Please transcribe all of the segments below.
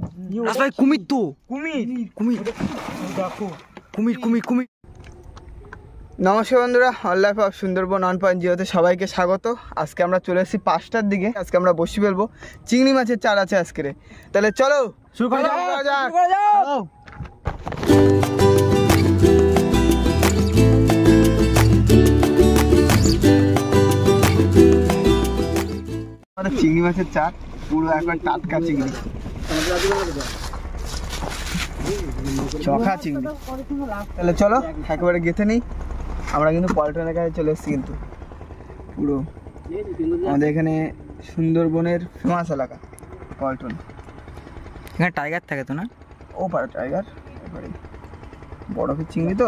রাস্তায় কুমির তো কুমির কুমির দেখো কুমির কুমির কুমির। নমস্কার বন্ধুরা, অনলাইফ অফ সুন্দরবন 1.0 সবাইকে স্বাগত। আজকে আমরা চলে এসেছি 5টার দিকে। আজকে আমরা বসি ফেলবো, চিংড়ি মাছের চার আছে আজকে। তাহলে চলো শুরু করা যাক। আমাদের চিংড়ি মাছের চার পুরো একবার টাটকা চিংড়ি, চখা চিংড়ি। তাহলে চলো একেবারে গেঁথে নিই। আমরা কিন্তু পল্টনের কাছে চলে এসেছি, কিন্তু পুরো আমাদের এখানে সুন্দরবনের ফেমাস এলাকা পল্টন। এখানে টাইগার থাকে তো না? ও পারে টাইগার, এবারে বরফের চিংড়ি তো।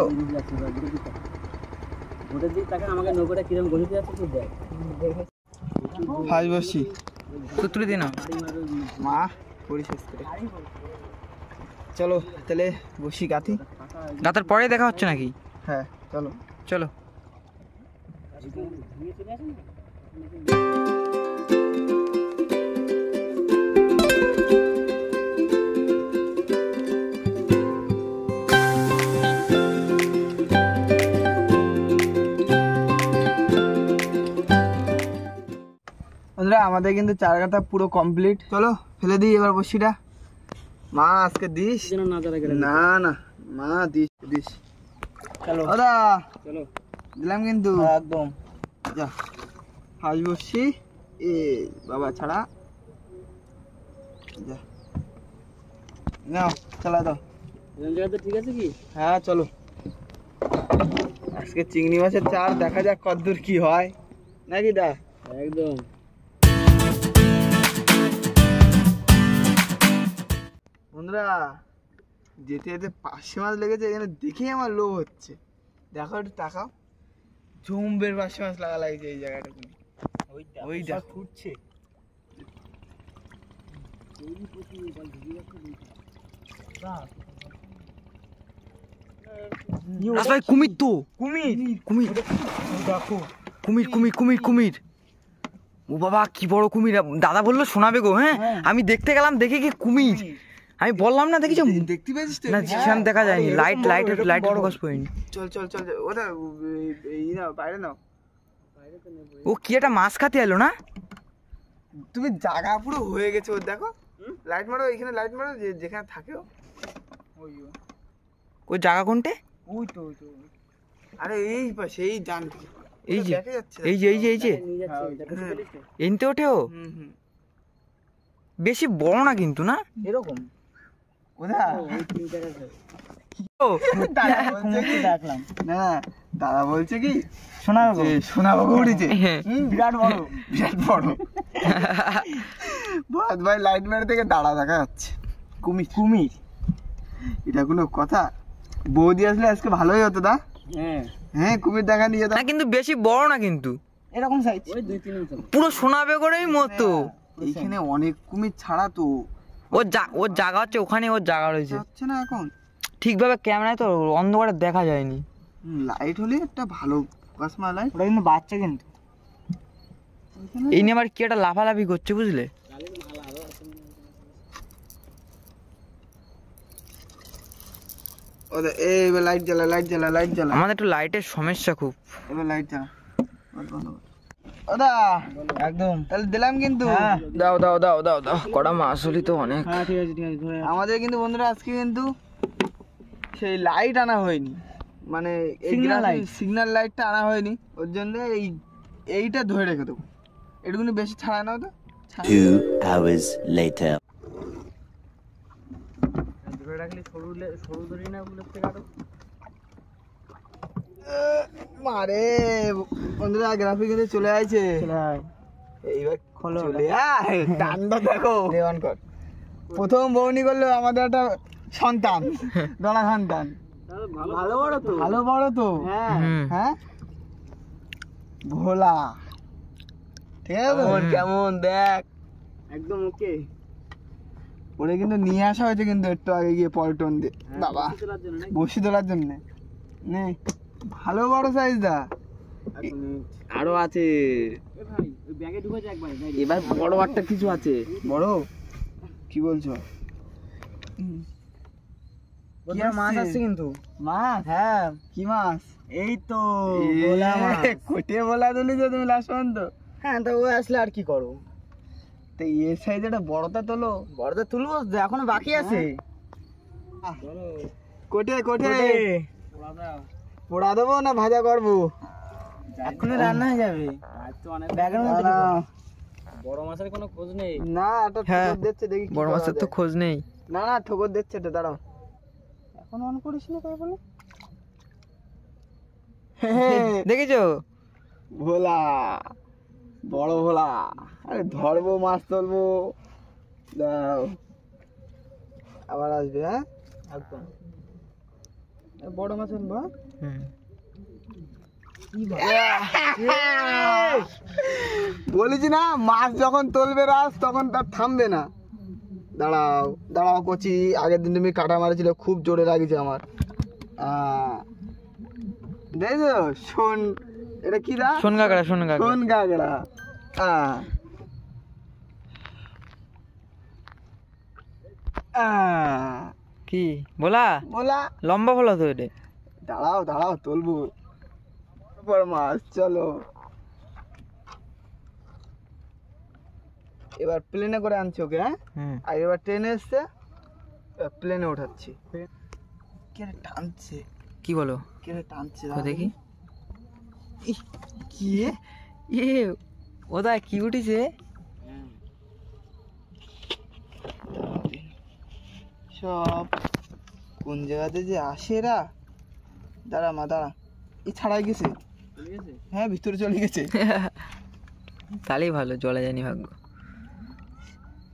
ফাঁস বসছি তো তুলে দিন মা পরিশেষ করে। চলো তাহলে বসি গাঁথি। রাতের পরে দেখা হচ্ছে নাকি? হ্যাঁ চলো চলো। বন্ধুরা আমাদের কিন্তু চার গাঁথা পুরো কমপ্লিট। চলো ফেলে দিই এবার বসিটা। মা আজকে দিস না না মা দিস দিস। চলো দাদা চলো দিলাম কিন্তু একদম। যা হাঁস বসছি এ বাবা ছাড়া। যা নাও চালা দাও। ঠিক আছে কি? হ্যাঁ চলো। আজকে চিংড়ি মাছের চার, দেখা যাক কতদূর কি হয় নাকি দা। একদম বন্ধুরা যেতে যেতে 500 মাছ লেগেছে, এখানে দেখেই আমার লোভ হচ্ছে। দেখো একটু তাকাও, জম্বের 500 মাছ লাগা লাগছে এই জায়গাটা। ওই দেখো ফুটছে। রাস্তায় কুমির তো কুমির কুমির দেখো কুমির কুমির কুমির কুমির। ও বাবা কি বড় কুমির! দাদা বললো শোনাবে গো। হ্যাঁ আমি দেখতে গেলাম, দেখে কি কুমির। আমি বললাম না দেখেছো? দেখতে পেয়েছিস তো? না সেখানে দেখা যায়নি, লাইট ফোকাস করিনি। চল চল চল ওটা এই নাও বাইরে নাও। ও কি একটা মাছ খাতে এলো না? তুমি জায়গা পুরো হয়ে গেছে ওর। দেখো লাইট মারো, এইখানে লাইট মারো যেখানে থাকে ওই জায়গা কোনটে? ওই তো ওই তো। আরে এই পাশে এই ডান এই যে দেখা যাচ্ছে। এই যে এই যে এই যে এনতে ওঠে ও। বেশি বড় না কিন্তু না এরকম ওদা দেখলাম না। দাদা বলছে কি সোনাবাবু উঠেছে বিরাট বড় বিরাট বড়। ভরত ভাই লাইট মেরে থেকে দাঁড়া দেখা যাচ্ছে কুমির কুমির। এটা কোনো কথা? বৌদি আসলে আজকে ভালোই হতো দা। হ্যাঁ কুমির দেখা নিয়ে যেতাম। না কিন্তু বেশি বড় না কিন্তু, এরকম সাইজ পুরো সোনাবে করেই মতো। এইখানে অনেক কুমির ছাড়া তো। ওর জায়গা হচ্ছে ওখানে, ওর জায়গা রয়েছে হচ্ছে না এখন ঠিকভাবে। ক্যামেরায় তো অন্ধকারে দেখা যায়নি। লাইট হলে একটা ভালো ফোকাস মারা লাইট। ওটা কিন্তু বাচ্চা কিন্তু। এই নিয়ে আবার কি একটা লাফালাফি করছে বুঝলে। এবার লাইট জ্বালা লাইট জ্বালা লাইট জ্বালা। আমাদের একটু লাইটের সমস্যা খুব। এবার লাইট জ্বালা ওদা একদম। তাহলে দিলাম কিন্তু। দাও দাও দাও দাও দাও, কটা মাছ হলি তো অনেক। হ্যাঁ ঠিক আছে ঠিক আছে। আমাদের কিন্তু বন্ধুরা আজকে কিন্তু সেই লাইট আনা হয়নি, মানে সিগন্যাল লাইটটা আনা হয়নি। ওর জন্য এইটা ধরে রেখে দেবো। এটুকুনি বেশি ছাড়া নাও তো। 2 hours later. ধরে রাখলে সরু ধরি না ওগুলোর থেকে আরো মারে। বন্ধুরা গ্রাফিক কিন্তু চলে আসছে। এইবার চলে আয় টান্ডা দেখো। প্রথম বউনি করলো আমাদের একটা সন্তান, দোলা সন্তান। ভালো বড় তো, ভালো বড় তো। হ্যাঁ ভোলা ঠিক আছে। কেমন দেখ একদম ওকে। ওরে কিন্তু নিয়ে আসা হয়েছে কিন্তু একটু আগে গিয়ে পল্টন দিয়ে বাবা বসি তোলার জন্য। নে ভালো বড় সাইজ দা। আরো আছে এবার বড় একটা কিছু আছে। বড় কি বলছো? বন্ধুরা, মাছ আসছে কিন্তু মাছ? হ্যাঁ কি মাছ? এই তো ভোলা মাছ। কোটে বলা তুলি যে তুমি লাস্ট পর্যন্ত। হ্যাঁ তা ও আসলে আর কি করো, তো এই সাইজে একটা বড়টা তোলো। বড়টা তুলবো, এখনো বাকি আছে। কোটে কোটে কোটে। পোড়া দেবো না ভাজা করবো? এখনই রান্না হয়ে যাবে। ব্যাগের না, মধ্যে না। বড় মাছের কোনো খোঁজ নেই। না, একটা হ্যাঁ, ঠোকর দিচ্ছে, দেখি কি বড় করা মাছের তো যায়। খোঁজ নেই। না না, ঠোকর দিচ্ছে এটা, দাঁড়াও। এখন অন করিস না তাই বলে। দেখেছো? ভোলা, বড় ভোলা। আরে ধরবো, মাছ তুলবো। দাও, আবার আসবে। হ্যাঁ, একদম বড় মাছ আনবো। হুম। বলেছি না, মাছ যখন তুলবে রাস তখন তার থামবে না। দাঁড়াও দাঁড়াও কচি, আগের দিন তুমি কাটা মারেছিল, খুব জোরে লাগিয়েছে আমার। দেখছো শোন, এটা কি দা? শোন কাকড়া, শোন কাকড়া। শোন কাকড়া। কি বলা? বলা লম্বা বলা তো এটা। দাঁড়াও দাঁড়াও তুলবো বড় মাছ, চলো। এবার প্লেনে করে আনছি ওকে। হ্যাঁ, হুম। আর এবার ট্রেনে এসছে, প্লেনে ওঠাচ্ছি। কে রে টানছে? কি বলো? কে রে টানছে? ও দেখি। ইহ, কি এ? এ ওদা কি উঠেছে? সব কোন জায়গাতে যে আসে এরা। দাঁড়া মা, দাঁড়া। ই ছাড়াই গেছে। হ্যাঁ, ভিতরে চলে গেছে। তাহলেই ভালো, জলে যায়নি ভাগ্য।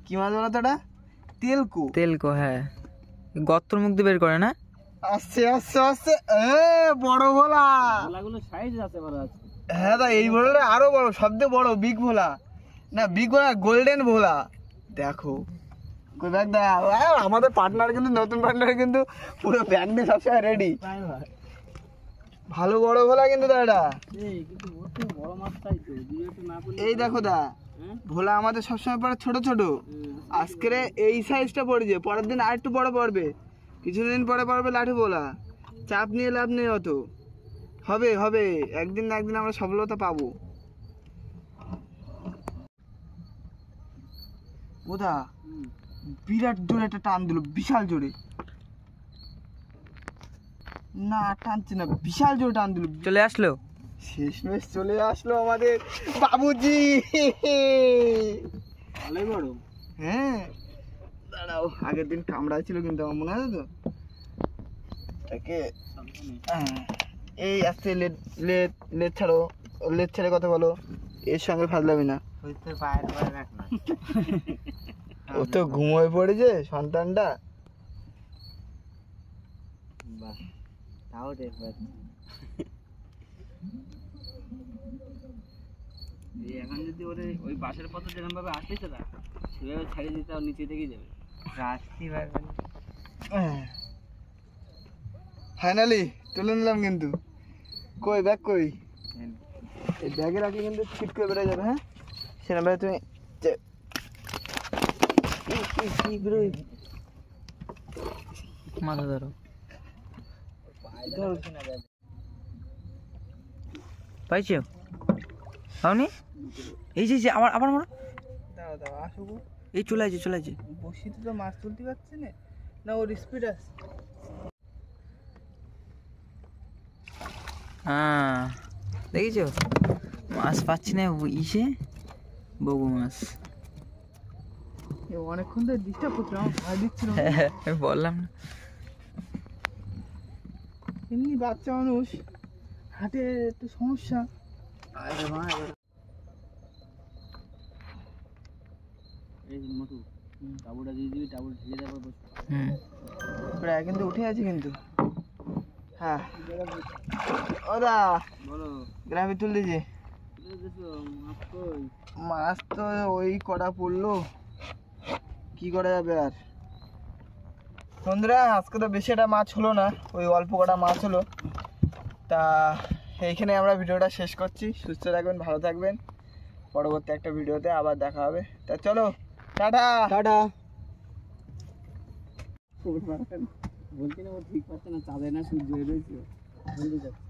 কি মাছ বলো তো এটা? তেলকু। তেলকো, হ্যাঁ। গর্তর মুখ দিয়ে বের করে না? আসছে আসছে আসছে, বড় ভোলা। হ্যাঁ দা, এই ভোলাটা আরো বড়, সবচেয়ে বড় বিগ ভোলা। না, বিগ ভোলা, গোল্ডেন ভোলা। দেখো কই ব্যাগ দা। আমাদের পার্টনার কিন্তু, নতুন পার্টনার কিন্তু পুরো ব্যাগ নিয়ে সবসময় রেডি। ভালো বড় ভোলা কিন্তু দা এটা। এই দেখো দা, ভোলা আমাদের সবসময় পড়ে ছোট ছোট। আজকের এই সাইজটা পড়েছে, পরের দিন আর একটু বড় পড়বে, কিছুদিন পরে পড়বে লাঠি ভোলা। চাপ নিয়ে লাভ নেই অত। হবে হবে, একদিন না একদিন আমরা সফলতা পাবো। ওদা বিরাট জোরে একটা টান দিল, বিশাল জোরে। না টানছে না, বিশাল জোরে টান দিল। চলে আসলো। শেষমেশ চলে আসলো আমাদের বাবুজি। ভালোই বড়। হ্যাঁ, দাঁড়াও, আগের দিন কামড়া ছিল কিন্তু, আমার মনে আছে তো। তাকে এই আস্তে লেট লেট লেট ছাড়ো, লেট ছেড়ে কথা বলো, এর সঙ্গে ফাজলামি না। ও তো ঘুমোয় পড়েছে সন্তানটা। এখন যদি ওরে ওই বাসের পথে যেরকম ভাবে আসতেছে না, সেভাবে ছাড়িয়ে দিতে আর নিচে থেকেই যাবে। ফাইনালি তুলে নিলাম কিন্তু। কই ব্যাগ কই? এই ব্যাগে রাখলে কিন্তু ছিট করে বেরোয় যাবে। হ্যাঁ, সেরকম ভাবে তুমি মাথা ধরো। পাইছো? পাওনি? এই যে যে আবার আবার মারো। দাঁড়াও দাঁড়াও, আসো গো। এই চলে আসছে, চলে আসছে। বসিতে তো মাছ তুলতে পারছি না, না ওর স্পিড আছে। হ্যাঁ, দেখেছো? মাছ পাচ্ছি না ইসে, বগু মাছ। অনেকক্ষণ ধরে ডিস্টার্ব করছিল, আমার ভয় দিচ্ছিল। আমি বললাম না। এমনি বাচ্চা মানুষ, হাটে একটু সমস্যা। আরে মা, এই মোটু টাবুটা দিয়ে দিবি, টাবু ঢেলে দেওয়ার পর প্রায় কিন্তু উঠে আছে কিন্তু। হ্যাঁ ওদা, বলো। গ্রামে তুল দিয়েছে মাছ তো ওই কটা পড়লো, কি করা যাবে আর। বন্ধুরা, আজকে তো বেশি একটা মাছ হলো না, ওই অল্প কটা মাছ হলো। তা এইখানে আমরা ভিডিওটা শেষ করছি। সুস্থ থাকবেন, ভালো থাকবেন, পরবর্তী একটা ভিডিওতে আবার দেখা হবে। তা চলো, টাটা টাটা। বলছি না ও ঠিক পাচ্ছে না, চাঁদে না সূর্য রয়েছে বলতে যাচ্ছে।